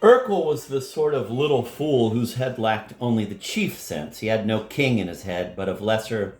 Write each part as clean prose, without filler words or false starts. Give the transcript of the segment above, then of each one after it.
Urkel was the sort of little fool whose head lacked only the chief sense. He had no king in his head, but of lesser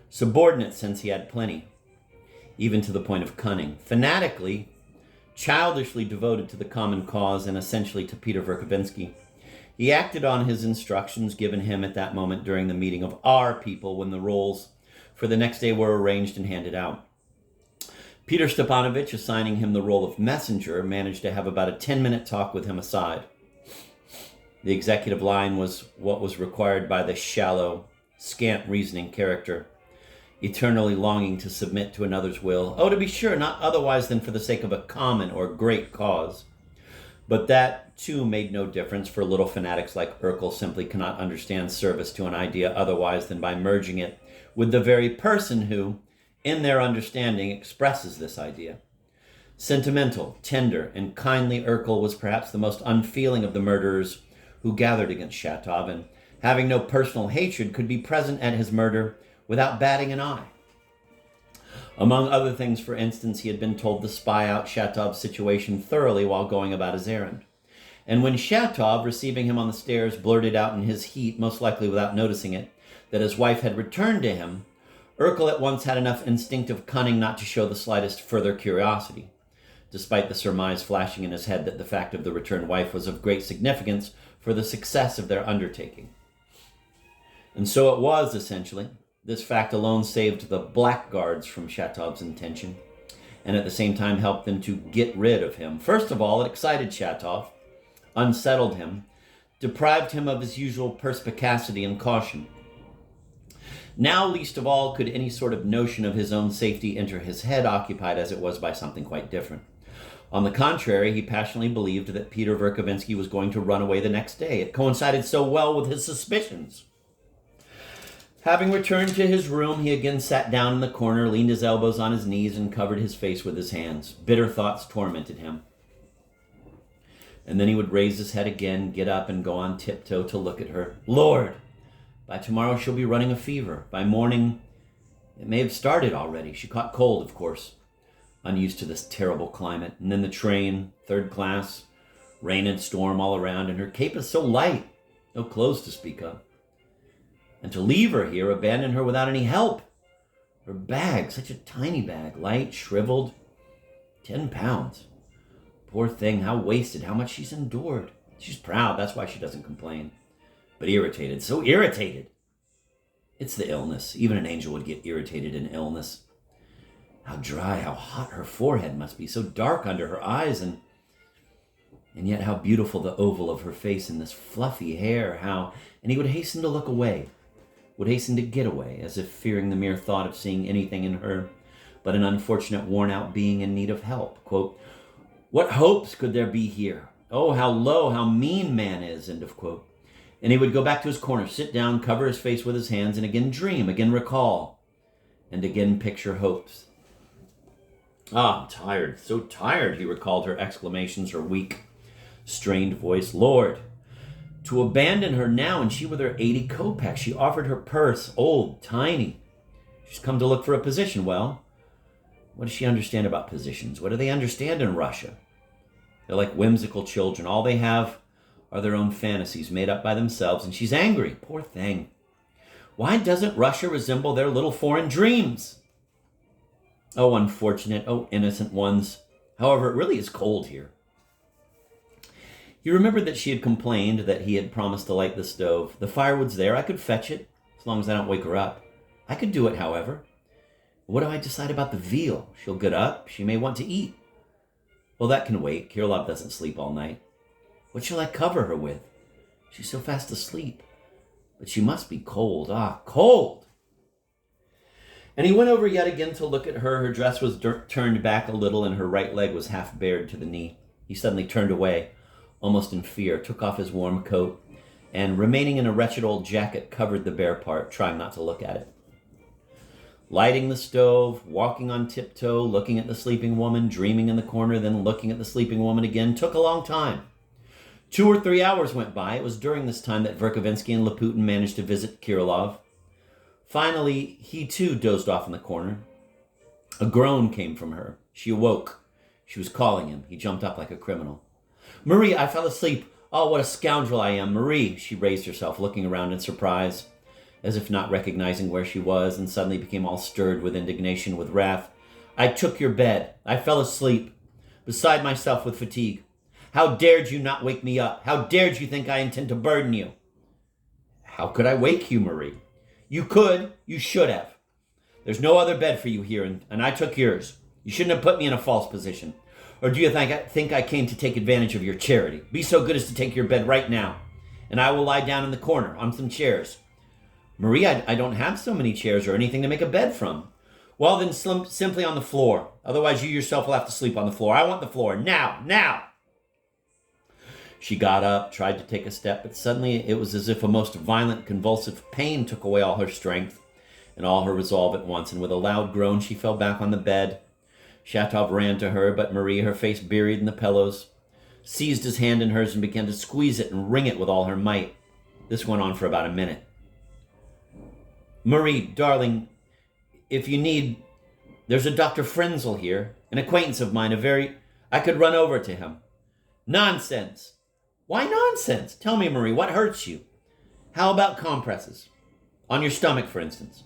subordinate sense he had plenty, even to the point of cunning. Fanatically, childishly devoted to the common cause and essentially to Peter Verkovensky, he acted on his instructions given him at that moment during the meeting of our people when the roles for the next day were arranged and handed out. Peter Stepanovich, assigning him the role of messenger, managed to have about a 10-minute talk with him aside. The executive line was what was required by the shallow, scant reasoning character, eternally longing to submit to another's will. Oh, to be sure, not otherwise than for the sake of a common or great cause. But that, too, made no difference, for little fanatics like Urkel simply cannot understand service to an idea otherwise than by merging it with the very person who, in their understanding, expresses this idea. Sentimental, tender, and kindly Urkel was perhaps the most unfeeling of the murderers who gathered against Shatov, and having no personal hatred, could be present at his murder without batting an eye. Among other things, for instance, he had been told to spy out Shatov's situation thoroughly while going about his errand. And when Shatov, receiving him on the stairs, blurted out in his heat, most likely without noticing it, that his wife had returned to him, Urkel at once had enough instinctive cunning not to show the slightest further curiosity, despite the surmise flashing in his head that the fact of the returned wife was of great significance for the success of their undertaking. And so it was, essentially. This fact alone saved the blackguards from Shatov's intention, and at the same time helped them to get rid of him. First of all, it excited Shatov, unsettled him, deprived him of his usual perspicacity and caution. Now, least of all, could any sort of notion of his own safety enter his head, occupied as it was by something quite different. On the contrary, he passionately believed that Peter Verkovensky was going to run away the next day. It coincided so well with his suspicions. Having returned to his room, he again sat down in the corner, leaned his elbows on his knees, and covered his face with his hands. Bitter thoughts tormented him. And then he would raise his head again, get up, and go on tiptoe to look at her. Lord! By tomorrow she'll be running a fever. By morning, it may have started already. She caught cold, of course, unused to this terrible climate. And then the train, third class, rain and storm all around, and her cape is so light, no clothes to speak of. And to leave her here, abandon her without any help. Her bag, such a tiny bag, light, shriveled, 10 pounds. Poor thing, how wasted, how much she's endured. She's proud, that's why she doesn't complain. But irritated, so irritated. It's the illness. Even an angel would get irritated in illness. How dry, how hot her forehead must be, so dark under her eyes, and yet how beautiful the oval of her face and this fluffy hair, and he would hasten to look away, would hasten to get away, as if fearing the mere thought of seeing anything in her but an unfortunate worn-out being in need of help. Quote, what hopes could there be here? Oh, how low, how mean man is, end of quote. And he would go back to his corner, sit down, cover his face with his hands, and again dream, again recall, and again picture hopes. Ah, I'm tired, so tired, he recalled her exclamations, her weak, strained voice. Lord, to abandon her now, and she with her 80 kopecks. She offered her purse, old, tiny. She's come to look for a position. Well, what does she understand about positions? What do they understand in Russia? They're like whimsical children. All they have are their own fantasies made up by themselves, and she's angry. Poor thing. Why doesn't Russia resemble their little foreign dreams? Oh, unfortunate, oh, innocent ones. However, it really is cold here. He remembered that she had complained that he had promised to light the stove. The firewood's there. I could fetch it, as long as I don't wake her up. I could do it, however. What do I decide about the veal? She'll get up. She may want to eat. Well, that can wait. Kirilov doesn't sleep all night. What shall I cover her with? She's so fast asleep. But she must be cold. Ah, cold! And he went over yet again to look at her. Her dress was turned back a little, and her right leg was half bared to the knee. He suddenly turned away, almost in fear, took off his warm coat, and remaining in a wretched old jacket, covered the bare part, trying not to look at it. Lighting the stove, walking on tiptoe, looking at the sleeping woman, dreaming in the corner, then looking at the sleeping woman again, took a long time. 2 or 3 hours went by. It was during this time that Verkovensky and Laputin managed to visit Kirilov. Finally, he too dozed off in the corner. A groan came from her. She awoke. She was calling him. He jumped up like a criminal. Marie, I fell asleep. Oh, what a scoundrel I am. Marie, she raised herself, looking around in surprise, as if not recognizing where she was, and suddenly became all stirred with indignation, with wrath. I took your bed. I fell asleep, beside myself with fatigue. How dared you not wake me up? How dared you think I intend to burden you? How could I wake you, Marie? You could. You should have. There's no other bed for you here, and I took yours. You shouldn't have put me in a false position. Or do you think I came to take advantage of your charity? Be so good as to take your bed right now, and I will lie down in the corner on some chairs. Marie, I don't have so many chairs or anything to make a bed from. Well, then simply on the floor. Otherwise, you yourself will have to sleep on the floor. I want the floor. Now, now! She got up, tried to take a step, but suddenly it was as if a most violent convulsive pain took away all her strength and all her resolve at once, and with a loud groan she fell back on the bed. Shatov ran to her, but Marie, her face buried in the pillows, seized his hand in hers and began to squeeze it and wring it with all her might. This went on for about a minute. Marie, darling, if you need, there's a Dr. Frenzel here, an acquaintance of mine, I could run over to him. Nonsense. Why nonsense? Tell me, Marie, what hurts you? How about compresses? On your stomach, for instance.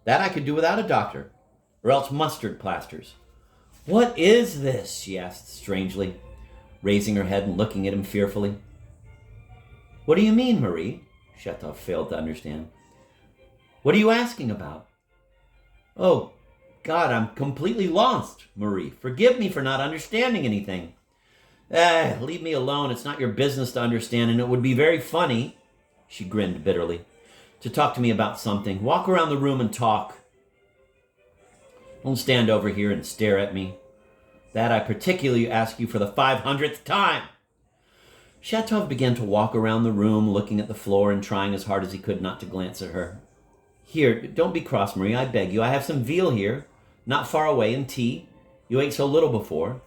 That I could do without a doctor. Or else mustard plasters. What is this? She asked strangely, raising her head and looking at him fearfully. What do you mean, Marie? Shatov failed to understand. What are you asking about? Oh, God, I'm completely lost, Marie. Forgive me for not understanding anything. Leave me alone. It's not your business to understand, and it would be very funny, she grinned bitterly, to talk to me about something. Walk around the room and talk. Don't stand over here and stare at me. That I particularly ask you for the 500th time. Shatov began to walk around the room, looking at the floor and trying as hard as he could not to glance at her. Here, don't be cross, Marie, I beg you. I have some veal here, not far away, and tea. You ate so little before.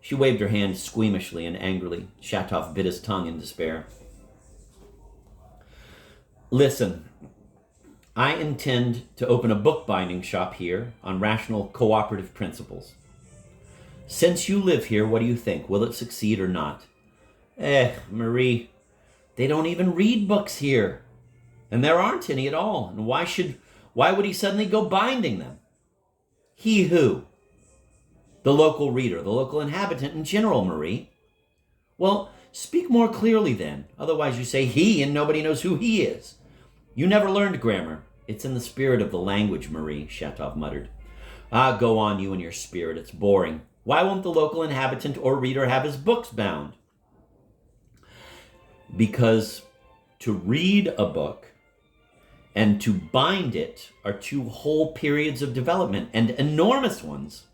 She waved her hand squeamishly and angrily. Shatov bit his tongue in despair. Listen, I intend to open a bookbinding shop here on rational cooperative principles. Since you live here, what do you think? Will it succeed or not? Marie, they don't even read books here. And there aren't any at all. And why would he suddenly go binding them? He who? The local reader, the local inhabitant in general, Marie. Well, speak more clearly then. Otherwise you say he and nobody knows who he is. You never learned grammar. It's in the spirit of the language, Marie, Shatov muttered. Go on, you and your spirit. It's boring. Why won't the local inhabitant or reader have his books bound? Because to read a book and to bind it are two whole periods of development, and enormous ones.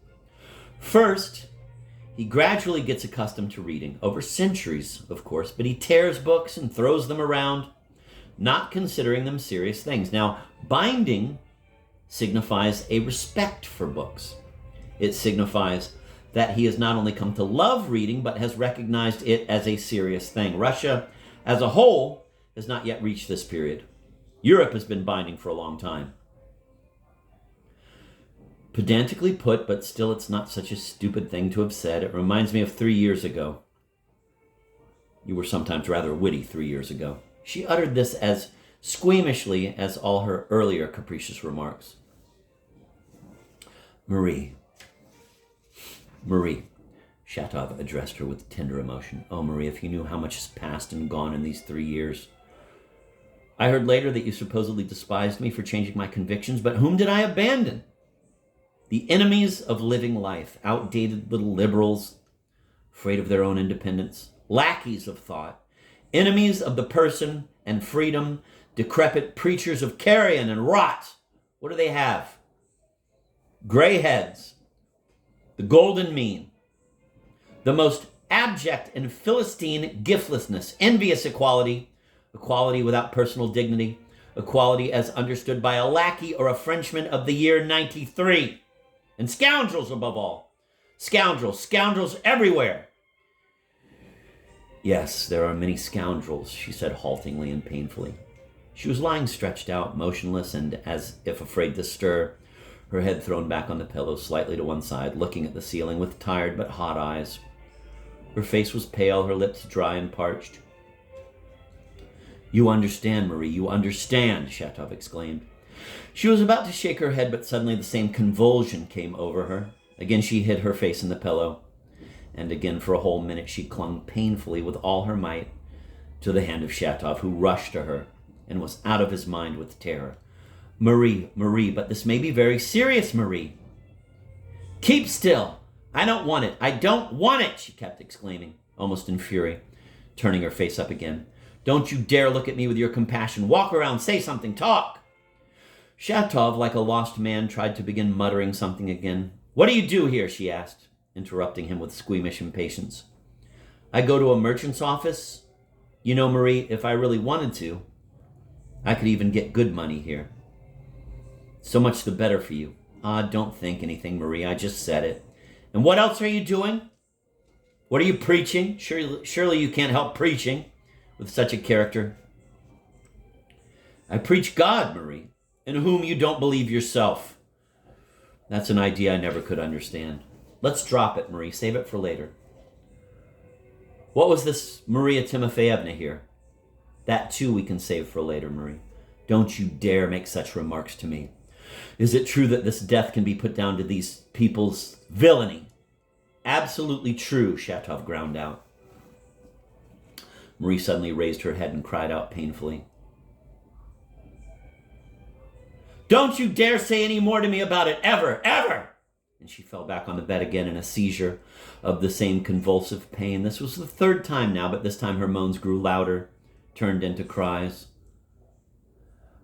First, he gradually gets accustomed to reading, over centuries, of course, but he tears books and throws them around, not considering them serious things. Now, binding signifies a respect for books. It signifies that he has not only come to love reading, but has recognized it as a serious thing. Russia, as a whole, has not yet reached this period. Europe has been binding for a long time. Pedantically put, but still it's not such a stupid thing to have said. It reminds me of 3 years ago. You were sometimes rather witty 3 years ago. She uttered this as squeamishly as all her earlier capricious remarks. Marie, Shatov addressed her with tender emotion. Oh, Marie, if you knew how much has passed and gone in these 3 years. I heard later that you supposedly despised me for changing my convictions, but whom did I abandon? The enemies of living life, outdated little liberals, afraid of their own independence, lackeys of thought, enemies of the person and freedom, decrepit preachers of carrion and rot. What do they have? Gray heads, the golden mean, the most abject and Philistine giftlessness, envious equality, equality without personal dignity, equality as understood by a lackey or a Frenchman of the year 93. And scoundrels above all. Scoundrels everywhere. Yes, there are many scoundrels, she said haltingly and painfully. She was lying stretched out, motionless, and as if afraid to stir, her head thrown back on the pillow slightly to one side, looking at the ceiling with tired but hot eyes. Her face was pale, her lips dry and parched. "You understand, Marie, you understand," Shatov exclaimed. She was about to shake her head, but suddenly the same convulsion came over her. Again she hid her face in the pillow, and again for a whole minute she clung painfully with all her might to the hand of Shatov, who rushed to her and was out of his mind with terror. "Marie, Marie, but this may be very serious, Marie." "Keep still! I don't want it! I don't want it!" she kept exclaiming, almost in fury, turning her face up again. "Don't you dare look at me with your compassion! Walk around, say something, talk!" Shatov, like a lost man, tried to begin muttering something again. "What do you do here?" she asked, interrupting him with squeamish impatience. "I go to a merchant's office. You know, Marie, if I really wanted to, I could even get good money here. So much the better for you." "Ah, don't think anything, Marie. I just said it." "And what else are you doing? What are you preaching? Surely you can't help preaching with such a character." "I preach God, Marie, in whom you don't believe yourself." "That's an idea I never could understand." "Let's drop it, Marie. Save it for later." "What was this Maria Timofeyevna here?" "That too we can save for later, Marie. Don't you dare make such remarks to me. Is it true that this death can be put down to these people's villainy?" "Absolutely true," Shatov ground out. Marie suddenly raised her head and cried out painfully. "Don't you dare say any more to me about it, ever, ever!" And she fell back on the bed again in a seizure of the same convulsive pain. This was the third time now, but this time her moans grew louder, turned into cries.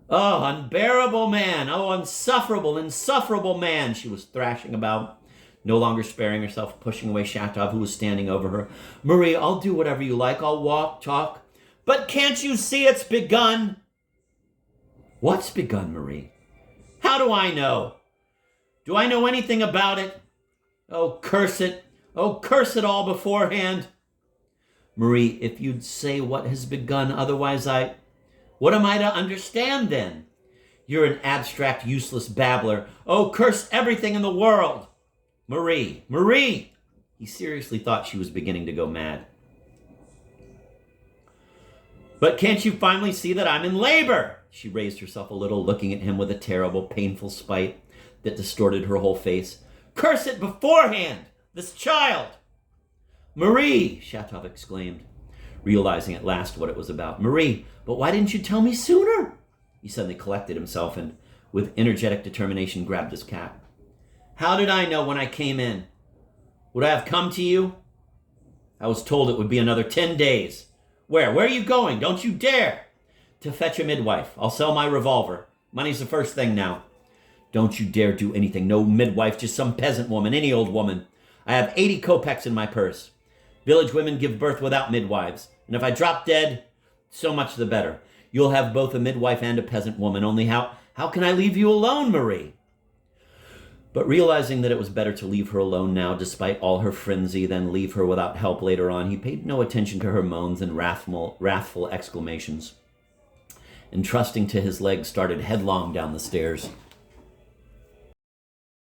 "Oh, unbearable man! Oh, insufferable, insufferable man!" She was thrashing about, no longer sparing herself, pushing away Shatov, who was standing over her. "Marie, I'll do whatever you like. I'll walk, talk. But can't you see it's begun?" "What's begun, Marie?" "How do I know? Do I know anything about it? Oh, curse it! Oh, curse it all beforehand!" "Marie, if you'd say what has begun, otherwise what am I to understand then? You're an abstract, useless babbler. Oh, curse everything in the world!" "Marie, Marie!" He seriously thought she was beginning to go mad. "But can't you finally see that I'm in labor?" She raised herself a little, looking at him with a terrible, painful spite that distorted her whole face. "Curse it beforehand! This child!" "Marie!" Shatov exclaimed, realizing at last what it was about. "Marie, but why didn't you tell me sooner?" He suddenly collected himself and, with energetic determination, grabbed his cap. "How did I know when I came in? Would I have come to you? I was told it would be another 10 days. Where are you going? Don't you dare!" "To fetch a midwife. I'll sell my revolver. Money's the first thing now." "Don't you dare do anything. No midwife, just some peasant woman, any old woman. I have 80 kopecks in my purse. Village women give birth without midwives. And if I drop dead, so much the better. You'll have both a midwife and a peasant woman. Only how can I leave you alone, Marie?" But realizing that it was better to leave her alone now, despite all her frenzy, than leave her without help later on, he paid no attention to her moans and wrathful exclamations, and trusting to his legs, started headlong down the stairs.